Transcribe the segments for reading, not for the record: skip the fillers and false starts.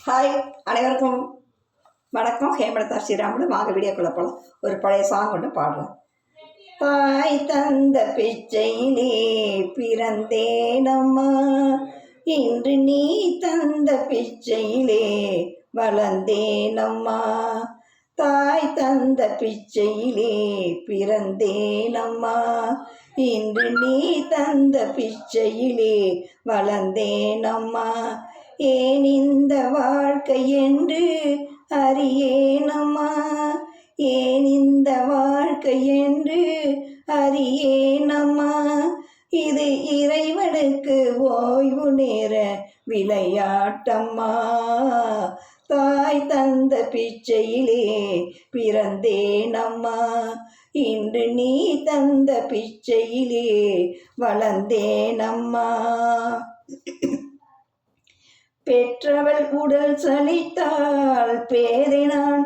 Hi, அனைவருக்கும் வணக்கம். ஹேமலதா ஸ்ரீராமோட வாங்க வீடியோக்குள்ள போகலாம். ஒரு பழைய சாங் ஒன்று பாடுறேன். தாய் தந்த பிச்சையிலே பிறந்தேனம்மா, இன்று நீ தந்த பிச்சையிலே வளர்ந்தேனம்மா. தாய் தந்த பிச்சையிலே பிறந்தேனம்மா, இன்று நீ தந்த பிச்சையிலே வளர்ந்தேனம்மா. ஏன் இந்த வாழ்க்கை என்று அறியேனம்மா, ஏன் இந்த வாழ்க்கை என்று அறியேனம்மா. இது இறைவனுக்கு ஓய்வு நேர விளையாட்டம்மா. தாய் தந்த பிச்சையிலே பிறந்தேனம்மா, இன்று நீ தந்த பிச்சையிலே வளர்ந்தேனம்மா. பெற்றவள் உடல் சலித்தால் பேதை நான்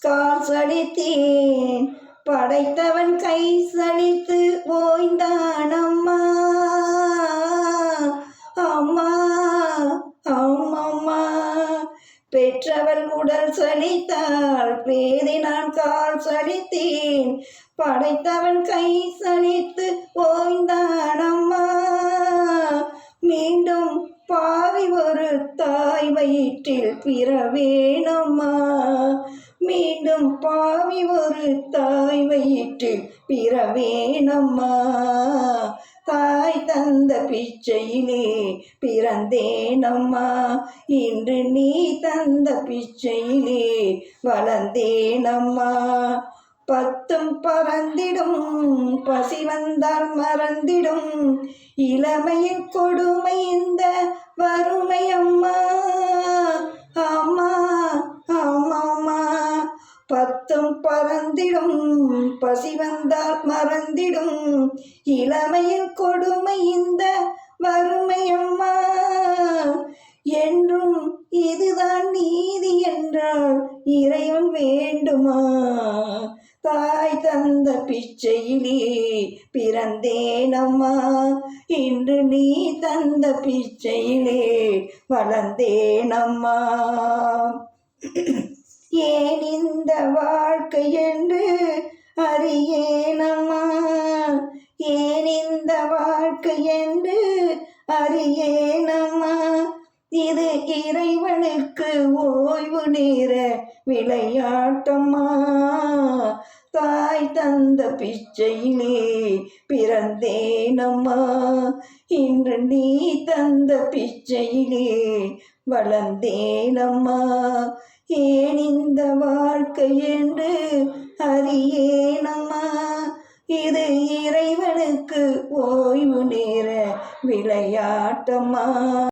கால் சலித்தேன், படைத்தவன் கை சலித்து ஓய்ந்தான் அம்மா. அம்மா அம்மம்மா, பெற்றவள் உடல் சலித்தால் பேதை நான் கால் சலித்தேன், படைத்தவன் கை சலித்து ஓய்ந்தான் அம்மா. மீண்டும் பாவி ஒரு தாய் வயிற்றில் பிறவேனம்மா, மீண்டும் பாவி ஒரு தாய் வயிற்றில் பிறவேனம்மா. தாய் தந்த பிச்சையிலே பிறந்தேனம்மா, இன்று நீ தந்த பிச்சையிலே வளர்ந்தேனம்மா. பத்தும் பறந்திடும் பசி வந்தால் மறந்திடும் இளமையின் கொடுமை இந்த வறுமை அம்மா. அம்மா அம்மா, பத்தும் பறந்திடும் பசி வந்தால் மறந்திடும் இளமையின் கொடுமை இந்த வறுமை அம்மா. என்றும் இதுதான் நீதி என்றால் இறைவன் வேண்டுமா. தாய் தந்த பிச்சையிலே பிறந்தேனம்மா, இன்று நீ தந்த பிச்சையிலே வளர்ந்தேனம்மா. ஏன் இந்த வாழ்க்கை என்று அறியேனம்மா, ஏன் இந்த வாழ்க்கை என்று அறியேனம்மா. இது இறைவனுக்கு ஓய்வு நேர விளையாட்டம்மா. தாய் தந்த பிச்சையிலே பிறந்தேனம்மா, இன்று நீ தந்த பிச்சையிலே வளர்ந்தேனம்மா. ஏன் இந்த வாழ்க்கை என்று அறியேனம்மா, இது இறைவனுக்கு ஓய்வு நேர விளையாட்டம்மா.